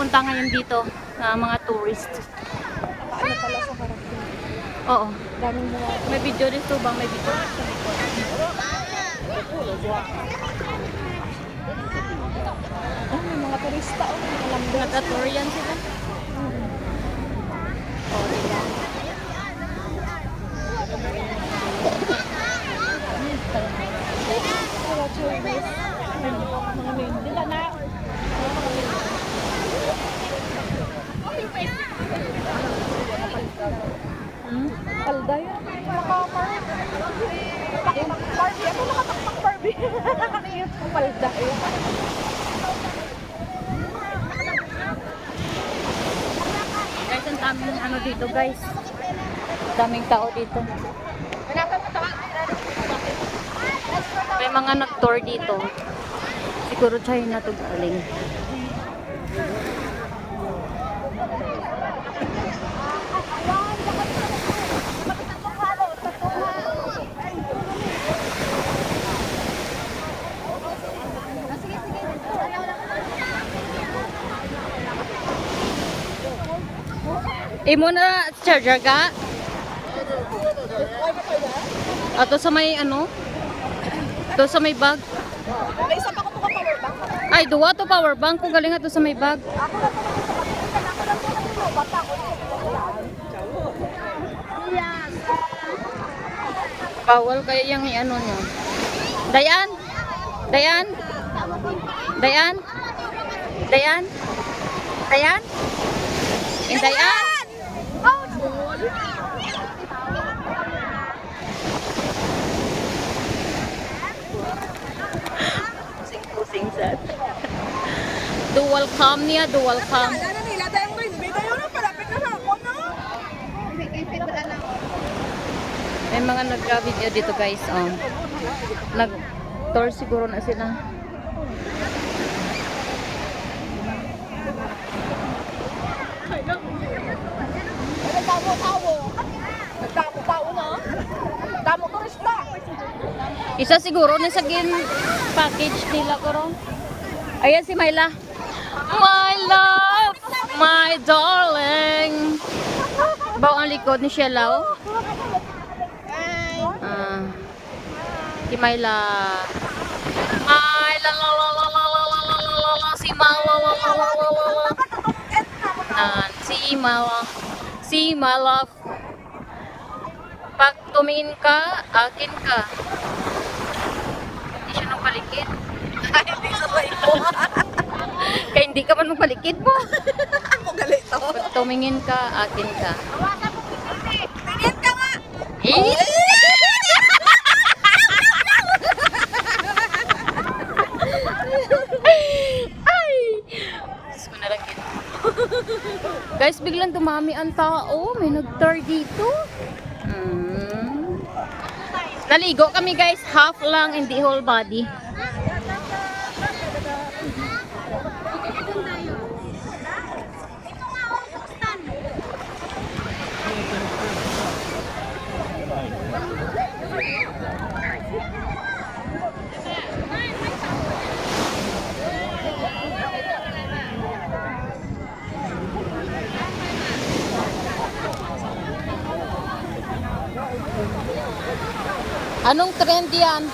pupunta ngayon dito na mga tourist. Ano pala sa harap ko? Oo. Daming mga... May video dito bang? May video sa likod. Oh, may mga turista. Oh, mga lambos. Nag-tour yan sila. Oh, diba? Mga Chinese. Mga Hindi ka na. Palda yun. Nakakamar. Barbie. Ako nakatakpak Barbie. Palda yun. Guys, ang daming ano dito guys. Daming tao dito. May mga nag-tour dito. Siguro China to galing. Imo na charger ka? Ato sa may ano? Ato sa may bag? May isa pa ko ito ka power bank. Ay, duwa to power bank ko galing ato sa may bag. Ako lang ito sa ako lang ito sa bata ko. Yes. Bawal kaya yung ano nyo. Dayan? Dayan? Dayan? Dayan? Dayan? Dayan? Pusing-pusing sa dual cam niya, dual cam. Ano nila tayong rin. May tayo na palapit na na ako na. May mga nag-video dito guys. Nag-tour siguro na sila. Nagtamo-tao. Nagtamo-tao na. Nagtamo-turista. Isa siguro na sa package nila ko. Ayan si Myla. My love, my darling. Baw ang likod ni Sheila. Si Myla. Myla la la la la la la la la la si Myla la la la la la la. Si Myla. Pag tumingin ka, akin ka. Hindi siya nang palikid. Hindi sabay ko. Kaya hindi ka man magpalikid mo. Ako galit to. Pag tumingin ka, akin ka. Tingin ka nga. Ay! Gusto ko na lang yun. Guys, biglang dumami ang tao. May nag-tour dito. Naligo kami guys. Half lang, hindi whole body. Anong trend yan?